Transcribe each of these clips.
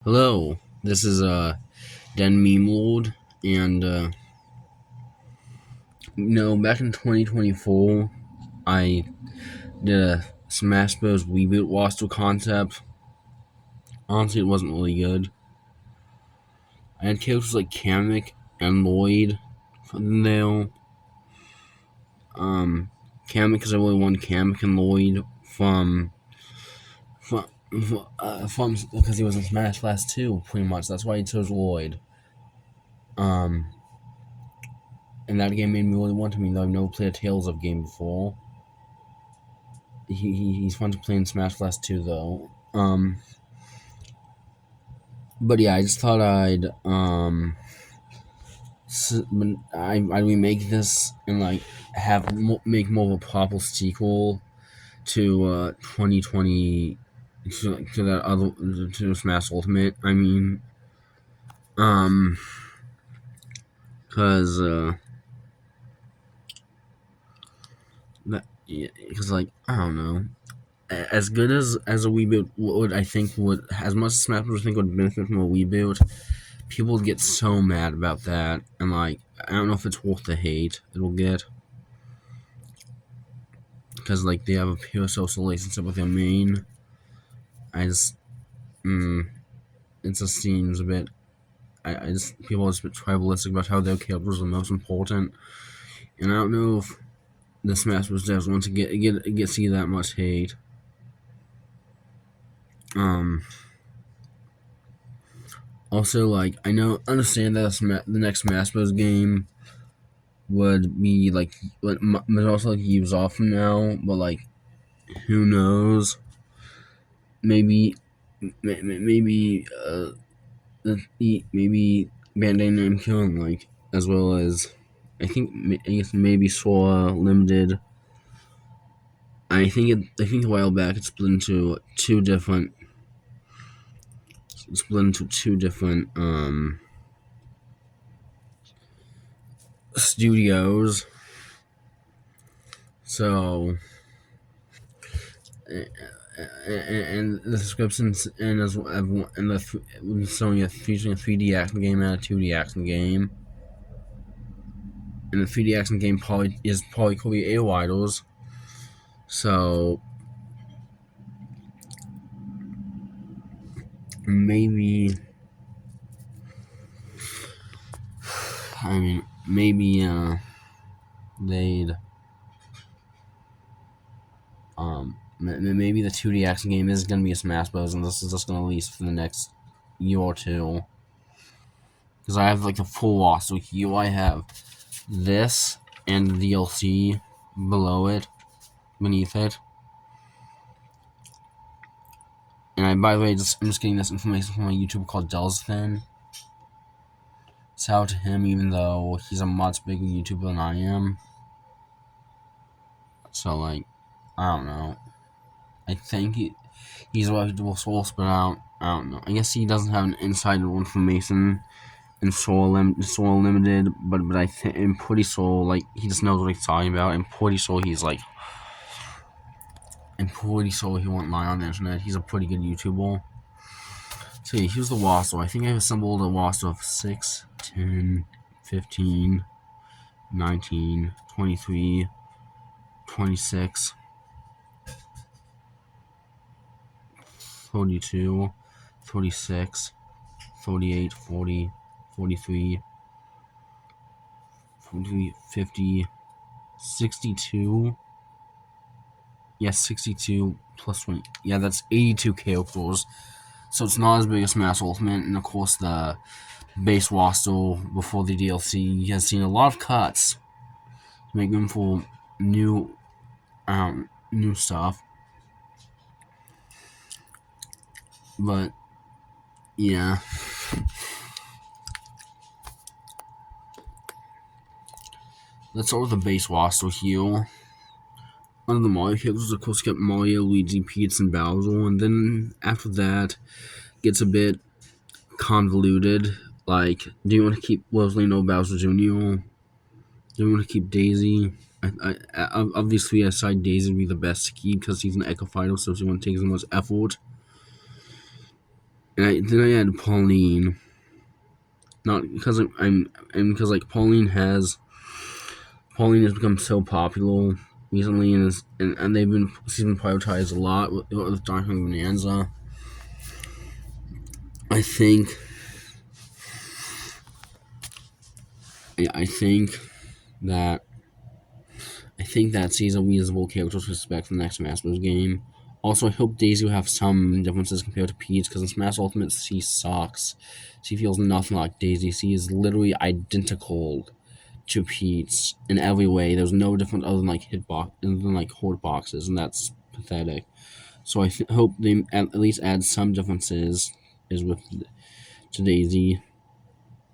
Hello, this is Den Meme Lord, and back in 2024, I did a Smash Bros. Reboot roster concept. Honestly, it wasn't really good. I had characters like Kamek and Lloyd from there. Um, Kamek because I really wanted Kamek and Lloyd from because he was in Smash Blast 2, pretty much. That's why I chose Lloyd. Um, and that game made me really want him, though I've never played a Tales of game before. He's fun to play in Smash Blast 2 though. But yeah, I just thought I'd remake this and like make more of a proper sequel to 2020 to that other to Smash Ultimate. I mean, um, cause that yeah, cause like I don't know. As good as a reboot would I think would as much as Smash Bros. I think would benefit from a reboot, people would get so mad about that, and like I don't know if it's worth the hate it'll get, because like they have a pure social relationship with their main. I just, it just seems a bit. I just people are just a bit tribalistic about how their characters are the most important, and I don't know if the Smash Bros. Devs want to get see that much hate. Um. Also, like I understand that the next Smash Bros. Game would be like, but also like years off from now, but like who knows? Maybe, maybe, maybe Bandai Namco and like as well as I guess maybe Sora Limited. I think a while back it split into two different studios. So and the descriptions and as and the showing featuring a 3D action game and a 2D action game. And the 3D action game probably could be AO Idols. So maybe maybe they'd maybe the 2D action game is gonna be a Smash Bros. And this is just gonna release for the next year or two. Because I have like the full roster here. I have this and the DLC beneath it. And by the way, I'm just getting this information from a YouTuber called Delzfin. Shout out to him, even though he's a much bigger YouTuber than I am. So like, I don't know. I think he's a reputable source, but I don't know. I guess he doesn't have an insider information in Soul Limited, but I'm pretty sure like he just knows what he's talking about. I'm pretty sure he won't lie on the internet. He's a pretty good YouTuber. So yeah, here's the roster. I think I've assembled a roster of 6, 10, 15, 19, 23, 26, 42, 36, 38, 40, 43, 40, 50, 62. Yes, 62 plus 20. Yeah, that's 82 characters. So it's not as big as Smash Ultimate, and of course the base roster before the DLC has seen a lot of cuts to make room for new new stuff. But yeah. Let's start with the base roster here. Under the Mario characters, of course, kept Mario, Luigi, Peach, and Bowser, and then after that, gets a bit convoluted. Like, do you want to keep Leslie No Bowser Jr.? Do you want to keep Daisy? Of these three, I decide Daisy would be the best to keep because he's an Echo Fighter, so she won't take as much effort. And then I add Pauline. Not because and because like Pauline has become so popular recently, and she's been prioritized a lot with Dark Bonanza. I think I think that she's a reasonable character to expect from the next Smash Bros. Game. Also, I hope Daisy will have some differences compared to Peach, because in Smash Ultimate, she sucks. She feels nothing like Daisy. She is literally identical to Peach in every way. There's no difference other than horde boxes, and that's pathetic. So I hope they at least add some differences is with to Daisy.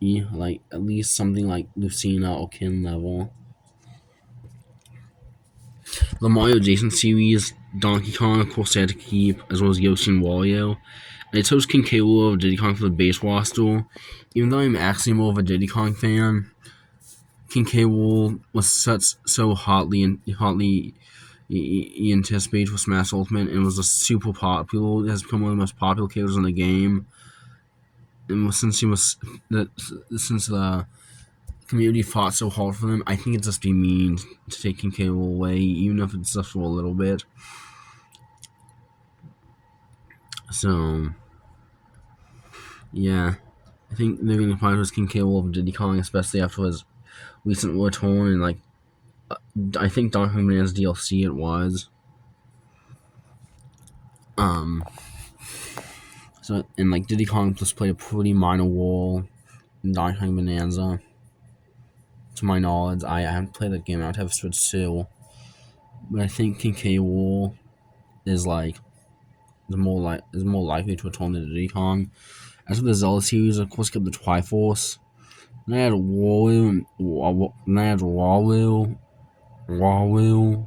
Like at least something like Lucina or Kin level. The Mario Jason series, Donkey Kong, of course, they had to keep, as well as Yoshi and Wario. And I chose King K. Rool of Diddy Kong for the base roster. Even though I'm actually more of a Diddy Kong fan, King K. Rool was so hotly anticipated for Smash Ultimate, and was a super popular. It has become one of the most popular characters in the game. And since the community fought so hard for them, I think it'd just be mean to take King K. Rool away, even if it's just for a little bit. So, yeah, I think they're going to find was King K. Rool of Diddy Kong, especially after his recent return, and I think Donkey Kong Bonanza DLC it was. So, and Diddy Kong just played a pretty minor role in Donkey Kong Bonanza. To my knowledge, I haven't played that game. I would have Switch 2, but I think King K. Rool is more likely to return to Diddy Kong. As for the Zelda series, of course, kept the Triforce. Then I had Walu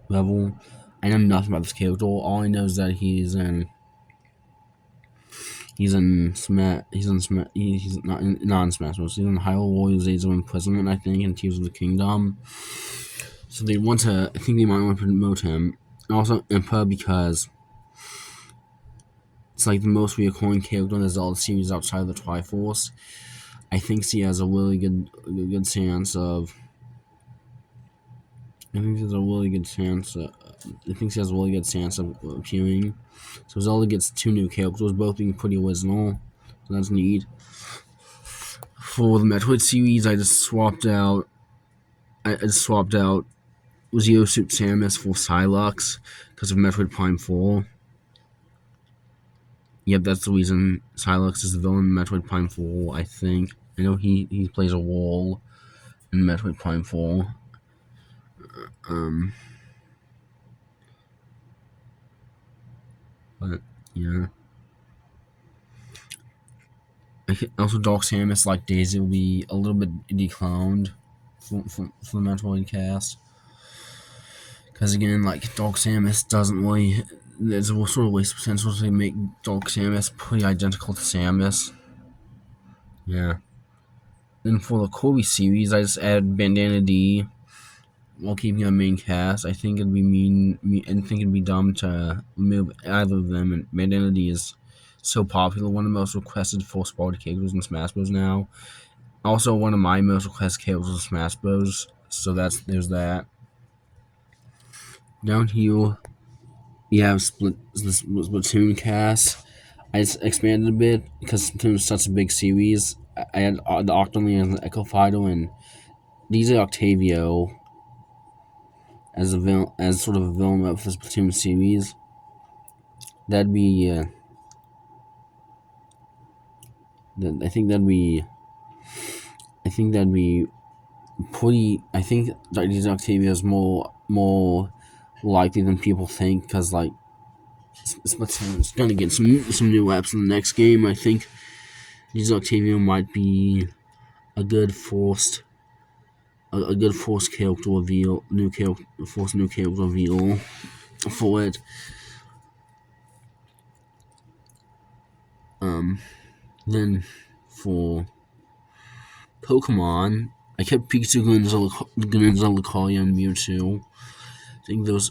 level. I know nothing about this character. All I know is that he's not in Smash Bros. He's in Hyrule Warriors Age of Imprisonment, I think, and Tears of the Kingdom. So I think they might want to promote him. And also Impa, because it's the most recurring character in the Zelda series outside of the Triforce. I think she has a really good chance of. I think she has a really good chance of appearing. So Zelda gets 2 new characters, both being pretty original. So that's neat. For the Metroid series, I just swapped out Zero-Suit Samus for Psylocke because of Metroid Prime 4. Yep, that's the reason Psylocke is the villain in Metroid Prime 4, I think. I know he plays a role in Metroid Prime 4. But, yeah. Also, Dark Samus, like Daisy, will be a little bit decloned for the Metroid cast. Because, again, Dark Samus doesn't really. There's a sort of waste of potential to make Dark Samus pretty identical to Samus. Yeah. Then for the Kirby series, I just added Bandana D while keeping a main cast. I think it'd be dumb to remove either of them. And Bandana D is so popular, one of the most requested first party characters in Smash Bros. Now. Also, one of my most requested characters in Smash Bros. So there's that. Down here, we have Splatoon cast. I just expanded a bit because Splatoon is such a big series. I had the Octoling and the Echo Fighter and DJ Octavio as sort of a villain of the Splatoon series. That'd be I think that'd be pretty. I think that DJ Octavio is more likely than people think, because Splatoon's gonna get some new apps in the next game. I think DJ Octavio might be a good forced character reveal, new character reveal for it. Then for Pokemon, I kept Pikachu, Greninja, Lucario, and Mewtwo. I think those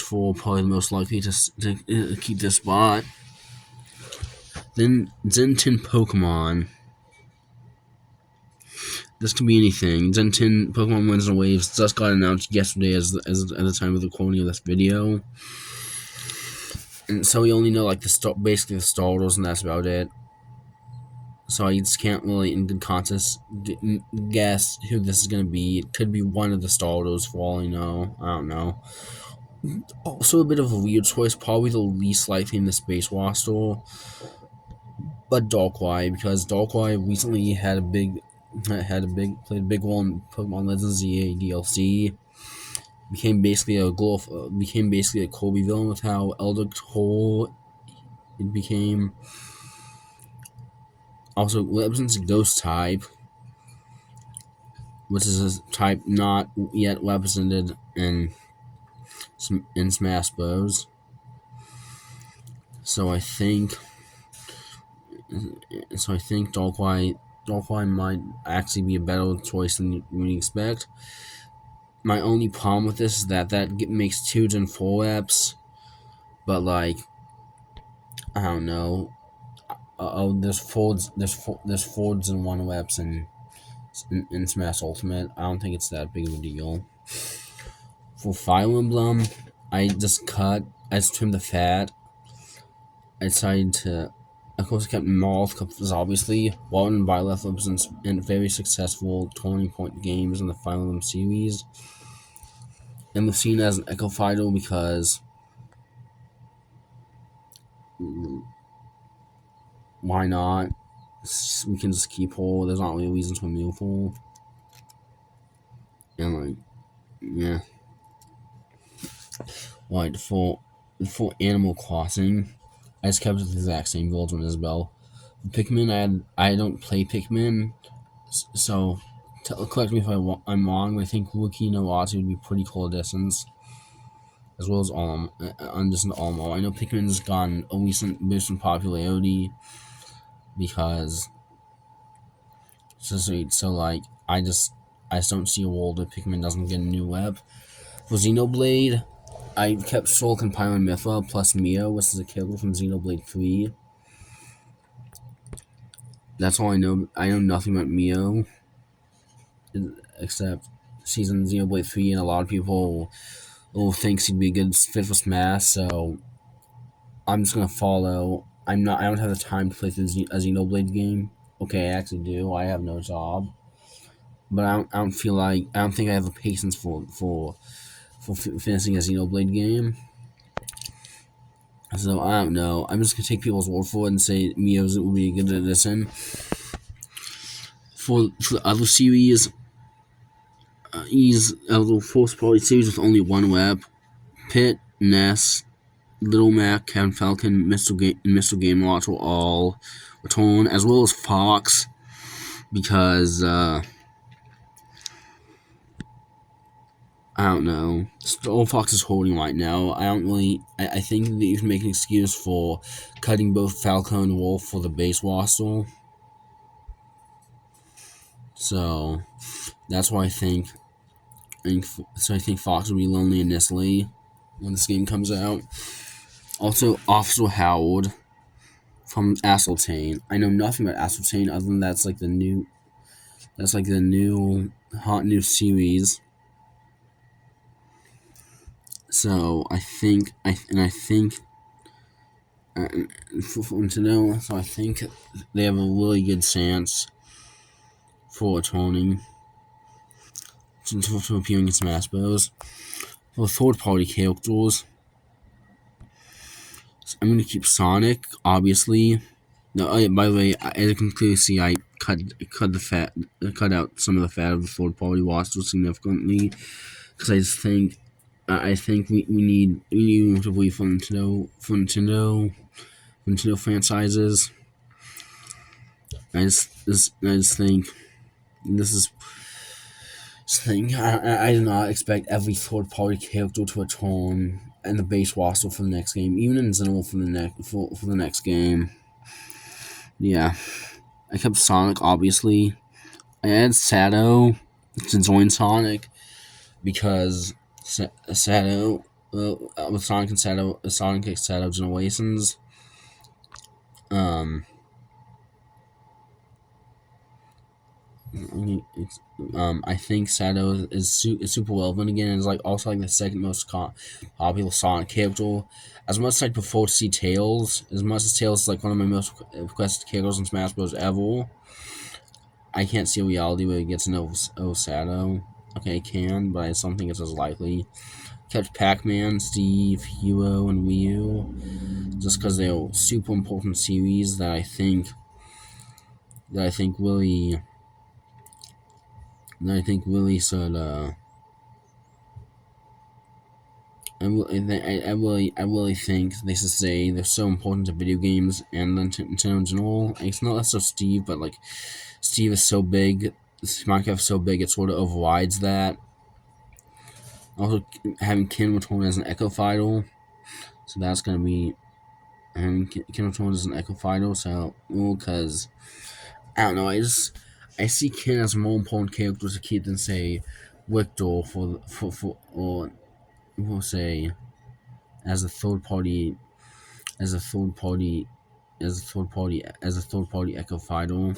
4 are probably the most likely to keep their spot. Then Gen 10 Pokemon. This could be anything. Gen 10 Pokemon Winds and Waves just got announced yesterday as at the time of the recording of this video. And so we only know like basically the starters, and that's about it. So I just can't really, in good conscience, guess who this is going to be. It could be one of the starters for all I know. I don't know. Also a bit of a weird choice, probably the least likely in the Space roster, but Darkrai, because Darkrai recently played a big role in Pokemon Legends ZA DLC. Became basically a Kirby villain with how Elder Core it became. Also represents a ghost type, which is a type not yet represented in Smash Bros. So I think Darkrai might actually be a better choice than you expect. My only problem with this is that makes 2 Gen 4 reps, but like, I don't know. There's four Gen 1 reps in Smash Ultimate. I don't think it's that big of a deal. For Fire Emblem, I trimmed the fat. I decided to, of course, I kept Marth, because obviously, Walton and Byleth represents in very successful 20-point games in the Fire Emblem series. And Lucina as an Echo Fighter because why not? We can just keep her. There's not really a reason to remove her. And like, yeah. Right, for Animal Crossing, I just kept it the exact same village on Isabelle. Pikmin, I don't play Pikmin, so correct me if I'm wrong, but I think Rookie Nawati would be pretty cool additions, as well as Almo. I know Pikmin's gotten a recent boost in popularity because so like I just don't see a world where Pikmin doesn't get a new web. For Xenoblade, I kept Shulk and Pyramithra plus Mio, which is a character from Xenoblade 3. That's all I know. I know nothing about Mio, except she's in Xenoblade 3, and a lot of people think she'd be a good fit for Smash, so I'm just gonna follow. I don't have the time to play through a Xenoblade game. Okay, I actually do. I have no job. But I don't think I have the patience for finishing a Xenoblade game. So I don't know. I'm just gonna take people's word for it and say Mio's will be a good addition. For the other series, he's a little first party series with only one web. Pit, Ness, Little Mac, Kevin Falcon, Mr. Game Watch will all return, as well as Fox, because I don't know. Star Fox is holding right now. I think that you can make an excuse for cutting both Falco and Wolf for the base roster. So that's why I think Fox will be lonely initially when this game comes out. Also, Officer Howard from Aspartame. I know nothing about Aspartame other than that's like the new hot new series. So I think for Nintendo, so I think they have a really good chance for returning to appearing in Smash Bros. For third-party characters, I'm going to keep Sonic, obviously. No, oh yeah, by the way, as you can clearly see, I cut out some of the fat of the third-party roster significantly, because I think we need more to believe for Nintendo franchises. I just think this is thing. I do not expect every third party character to return in the base roster for the next game, even in Xenoblade for the next game. Yeah, I kept Sonic, obviously. I added Shadow to join Sonic because Shadow with Sonic and Shadow Generations. Um, I think Shadow is super relevant again. It's like also like the second most popular Sonic character. As much as I prefer to see Tails, as much as Tails is like one of my most requested characters in Smash Bros. Ever, I can't see a reality where he gets an Shadow. Okay, I can, but I don't think it's as likely. Kept Pac-Man, Steve, Hero, and Ryu, just because they're super important series that I think really should I really think they should say they're so important to video games and Nintendo in general. It's not less of Steve, but like Steve is so big, Minecraft is so big, it sort of overrides that. Also, having Ken return as an Echo Fighter, so that's gonna be having Ken return as an Echo Fighter. So, because I don't know, I see Ken as a more important character to keep than say Victor or we'll say as a third party as a third party as a third party Echo Fighter,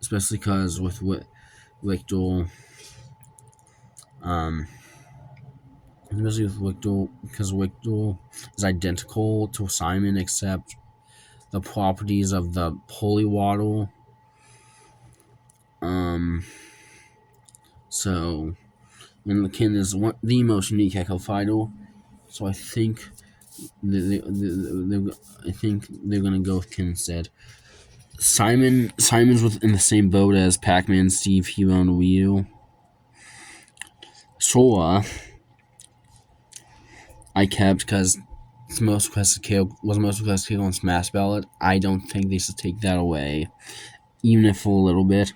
especially because with Victor, um, especially with Victor, because Victor is identical to Simon except the properties of the holy water. Um, so and the Kin is the most unique Echo Fighter. So I think I think they're gonna go with Kin instead. Simon's within the same boat as Pac-Man, Steve, Hero, and Wii U. Sora, I kept because it's most requested kill was the most requested kill on Smash Ballot. I don't think they should take that away, even if for a little bit.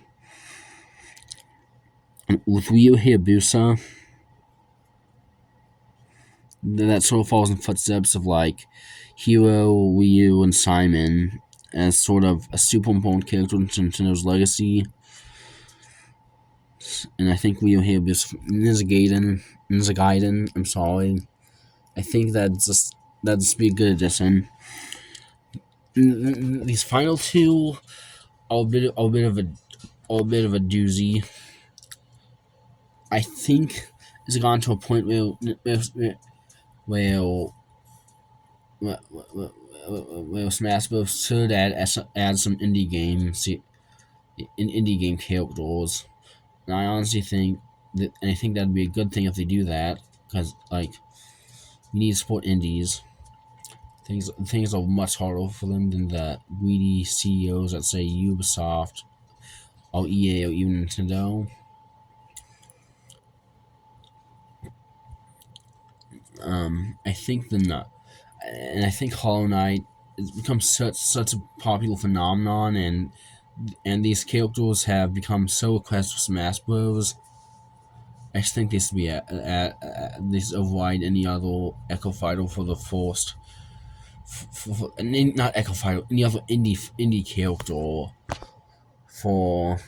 And with Ryu Hayabusa, that sort of falls in footsteps of like Hero, Ryu, and Simon as sort of a super important character in Nintendo's legacy. And I think Ryu Hayabusa, Nizagaiden, I'm sorry. I think that'd be a good addition. These final two are a bit of a doozy. I think it's gone to a point where Smash Bros. Should add some indie games in indie game characters. And I honestly think and I think that'd be a good thing if they do that because like you need to support indies. Things are much harder for them than the greedy CEOs that say Ubisoft or EA or even Nintendo. I think and I think Hollow Knight has become such a popular phenomenon, and these characters have become so requested for Smash Bros. I just think this would be this avoid any other Echo Fighter for the first, not Echo Fighter, any other indie character for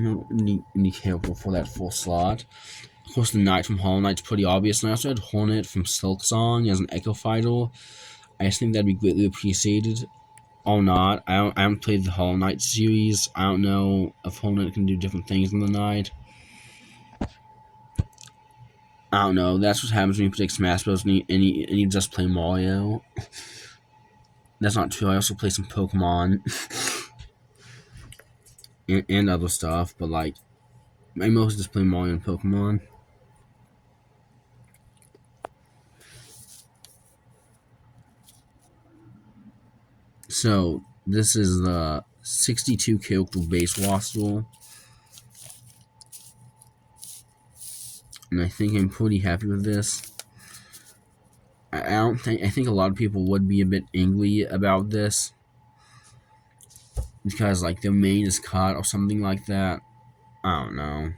indie character for that first slot. Of course, the Knight from Hollow Knight's pretty obvious, and I also had Hornet from Silksong as an Echo Fighter. I just think that'd be greatly appreciated. Or not. I haven't played the Hollow Knight series. I don't know if Hollow Knight can do different things in the night. I don't know. That's what happens when you pick Smash Bros. And you just play Mario. That's not true. I also play some Pokemon and other stuff, but like I mostly just play Mario and Pokemon. So this is the 62 character base roster, and I think I'm pretty happy with this. I think a lot of people would be a bit angry about this because like their main is cut or something like that. I don't know.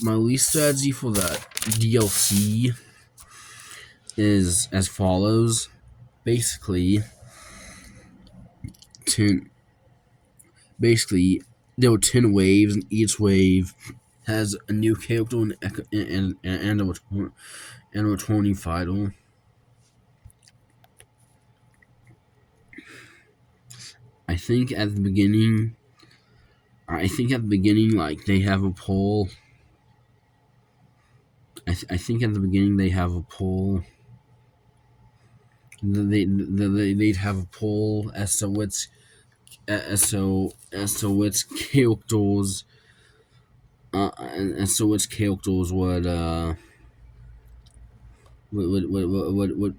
My release strategy for the DLC is as follows. Basically, 10 basically there were 10 waves, and each wave has a new character and a returning fighter. I think at the beginning, like they have a poll. I think at the beginning they have a poll. They'd have a poll as to which characters as to which characters would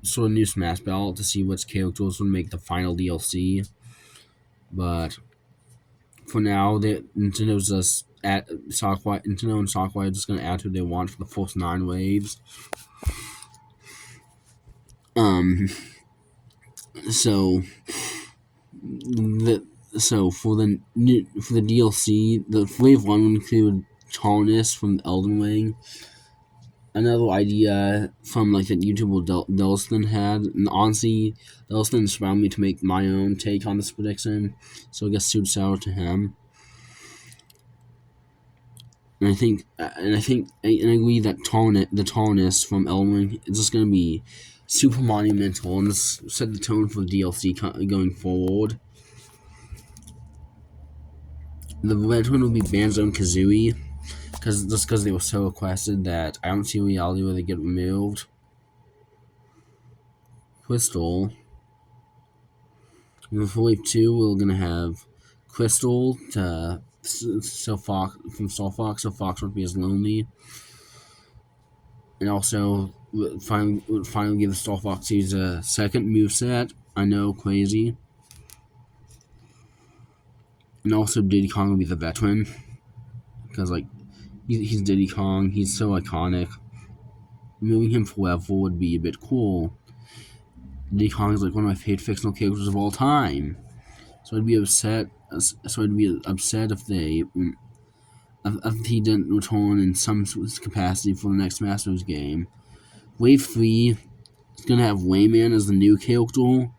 sort of new Smash Ballot to see which characters would make the final DLC. But for now, Nintendo's just Nintendo and Sockwire are just gonna add who they want for the first 9 waves. So for the DLC, the wave 1 would include Tarnus from Elden Ring. Another idea from like that YouTuber Delston had, and honestly, Delston inspired me to make my own take on this prediction, so I guess suits out to him. And I agree that the Tarnus from Elden Ring is just gonna be super monumental and this set the tone for the DLC going forward. The red one will be Banjo and Kazooie, because they were so requested that I don't see a reality where they get removed. Crystal. And for Wave 2, we're gonna have Crystal from Star Fox, so Fox won't be as lonely. And also, finally give the Star Fox series a second moveset. I know, crazy. And also, Diddy Kong will be the veteran, because like he's Diddy Kong. He's so iconic. Moving him forever would be a bit cool. Diddy Kong is like one of my favorite fictional characters of all time. So I'd be upset. If he didn't return in some capacity for the next Smash Bros. Game. Wave 3 is gonna have Rayman as the new character.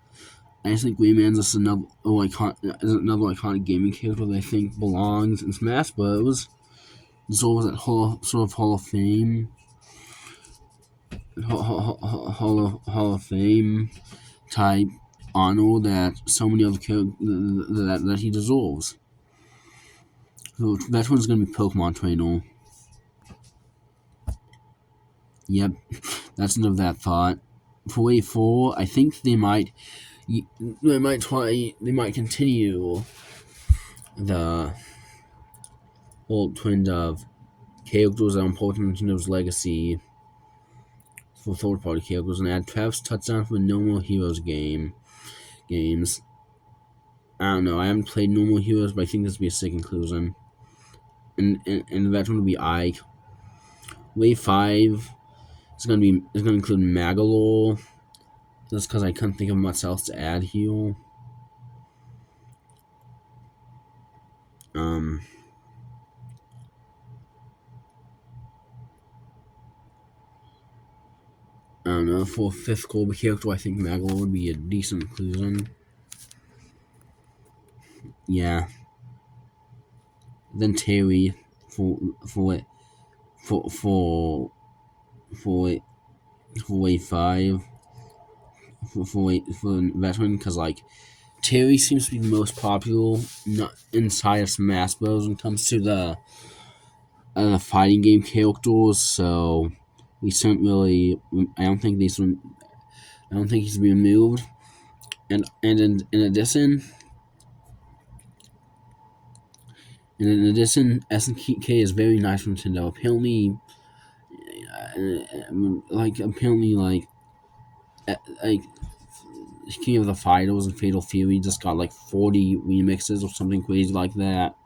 I just think Rayman's just another iconic gaming character that I think belongs in Smash Bros. Deserves that sort of Hall of Fame. Hall of Fame type honor that so many other characters that he deserves. So that one's gonna be Pokemon Trainer. Yep, that's enough of that thought. For Wave 4, I think they might continue the whole trend of characters that are important to Nintendo's legacy for third-party characters and add Travis Touchdown for the No More Heroes games. I don't know. I haven't played No More Heroes, but I think this would be a sick inclusion. And the veteran will be Ike. Wave 5 is gonna include Magolor, just because I couldn't think of much else to add here. I don't know, for a 5th Colby character, I think Magolor would be a decent inclusion. Yeah. Then Terry for Wave 5 for veteran, because like Terry seems to be the most popular inside of Smash Bros. When it comes to the fighting game characters. So we shouldn't really. I don't think he's being removed. And in addition. And in addition, SNK is very nice for Nintendo. Apparently, King of the Fighters and Fatal Fury just got like 40 remixes or something crazy like that.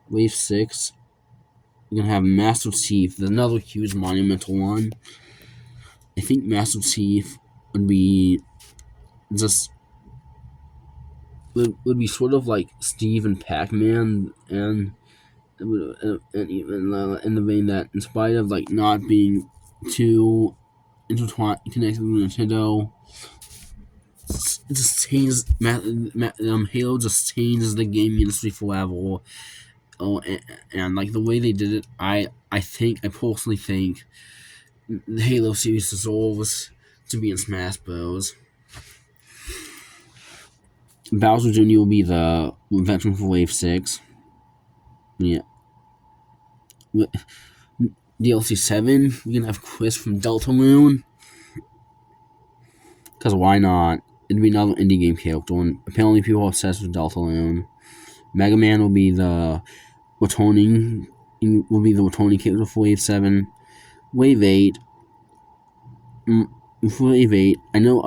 Wave 6, you're gonna have Master Chief. There's another huge monumental one. I think Master Chief would be sort of like Steve and Pac-Man, and even in the vein that, in spite of like not being too connected with Nintendo, it just changes. Halo just changes the gaming industry forever. and like the way they did it, I personally think the Halo series deserves to be in Smash Bros. Bowser Jr. will be the veteran for Wave 6. Yeah. DLC 7, we're gonna have Chris from Deltarune. Because why not? It'd be another indie game character, and apparently people are obsessed with Deltarune. Mega Man will be the returning character for Wave 7. Wave 8. For Wave 8, I know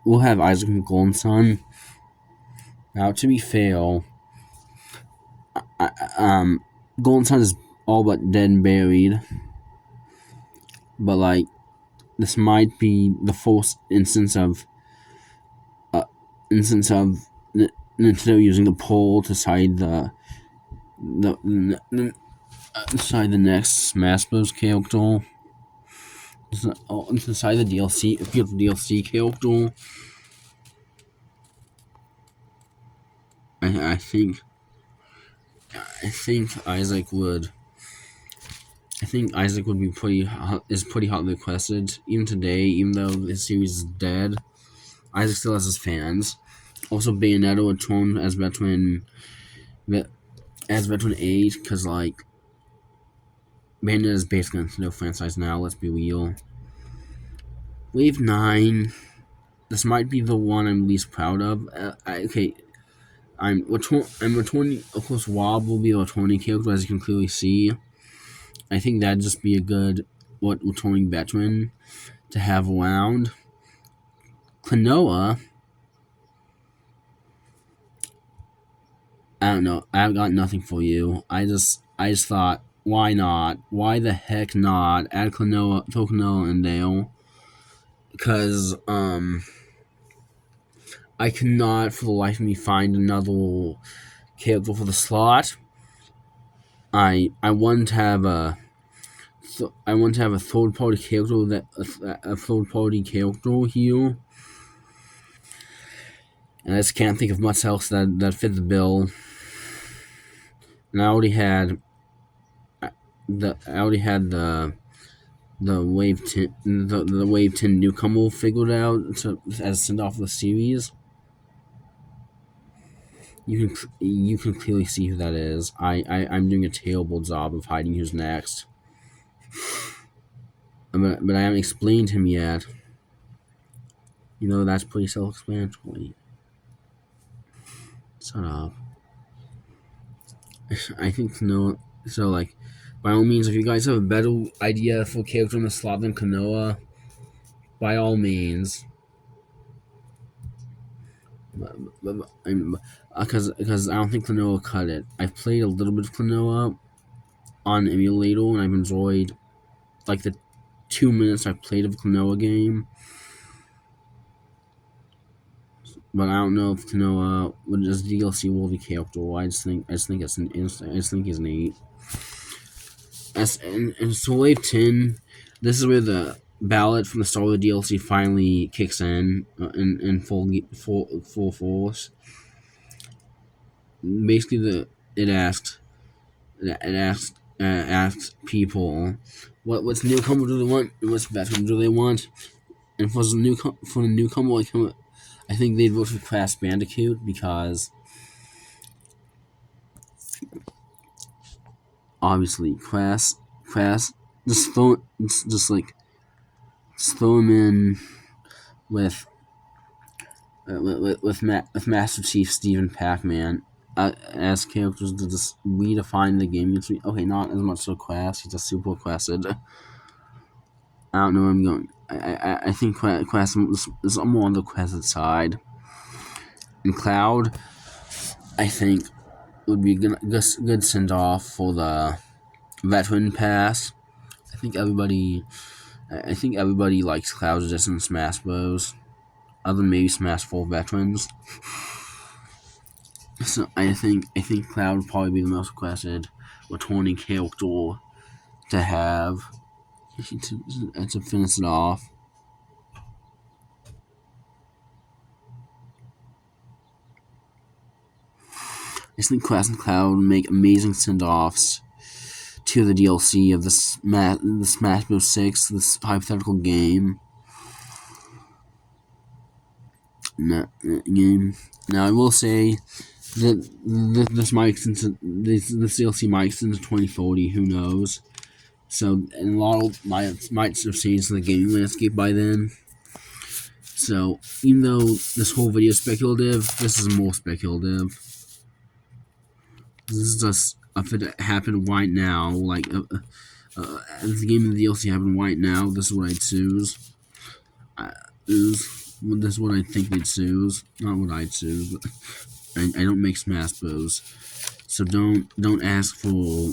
we'll have Isaac from Golden Sun. Now, to be fair, Golden Sun is all but dead and buried. But, like, this might be the first instance of Nintendo using the poll to decide decide the next Smash Bros. Character. Decide the DLC character. I think Isaac would. I think Isaac would be pretty hotly requested. Even today, even though the series is dead, Isaac still has his fans. Also, Bayonetta returned as veteran 8, because like Bayonetta is basically a Nintendo franchise now. Let's be real. Wave 9. This might be the one I'm least proud of. I'm returning. Of course, Wob will be a returning character, as you can clearly see. I think that'd just be a good returning veteran to have around. Klonoa. I don't know. I've got nothing for you. I just thought, why not? Why the heck not? Add Klonoa and Dale. Because I cannot for the life of me find another character for the slot. I want to have a third party character here, and I just can't think of much else that fit the bill. And I already had the Wave 10 the Wave 10 newcomer figured out as a send off of the series. You can clearly see who that is. I'm doing a terrible job of hiding who's next. But I haven't explained him yet. That's pretty self-explanatory. Shut up. I think no. So like, by all means, if you guys have a better idea for a character in the slot than Klonoa, by all means. Because I don't think Klonoa cut it. I've played a little bit of Klonoa on emulator, and I've enjoyed like the 2 minutes I played of a Klonoa game. But I don't know if Klonoa would just DLC worthy character. I just think he's neat. And so Wave 10, this is where the ballot from the start of the DLC finally kicks in full force. Basically, it asks people what's newcomer do they want, what's veteran do they want, and for the newcomer, I think they'd vote for Crash Bandicoot, because obviously Crash just throw him in with Master Chief, Stephen Pac-Man as characters to just redefine the game. Okay, not as much so Crash. He's just super requested. I don't know where I'm going. I think Crash is more on the requested side. And Cloud, I think, would be a good send off for the veteran pass. I think everybody likes Cloud just in Smash Bros. Other than maybe Smash 4 veterans. So I think Cloud would probably be the most requested returning character to have to finish it off. Instant Crash and Cloud make amazing send-offs to the DLC of the Smash Bros. 6, this hypothetical game. Now, I will say that this DLC might extend to 2040. Who knows? So, and a lot might have changed the gaming landscape by then. So, even though this whole video is speculative, this is more speculative. This is just if it happened right now, like if the game of the DLC happened right now, this is what I'd choose. This is what I think they'd choose, not what I'd choose. But I don't make Smash Bros, so don't ask for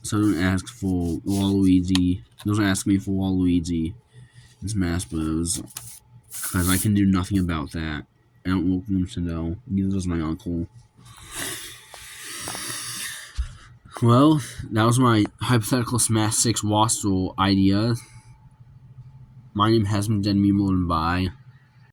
Waluigi. Don't ask me for Waluigi in Smash Bros, because I can do nothing about that. I don't work for Nintendo. Neither does my uncle. Well, that was my hypothetical Smash 6 roster idea. My name has been Dead Me More Than Bye.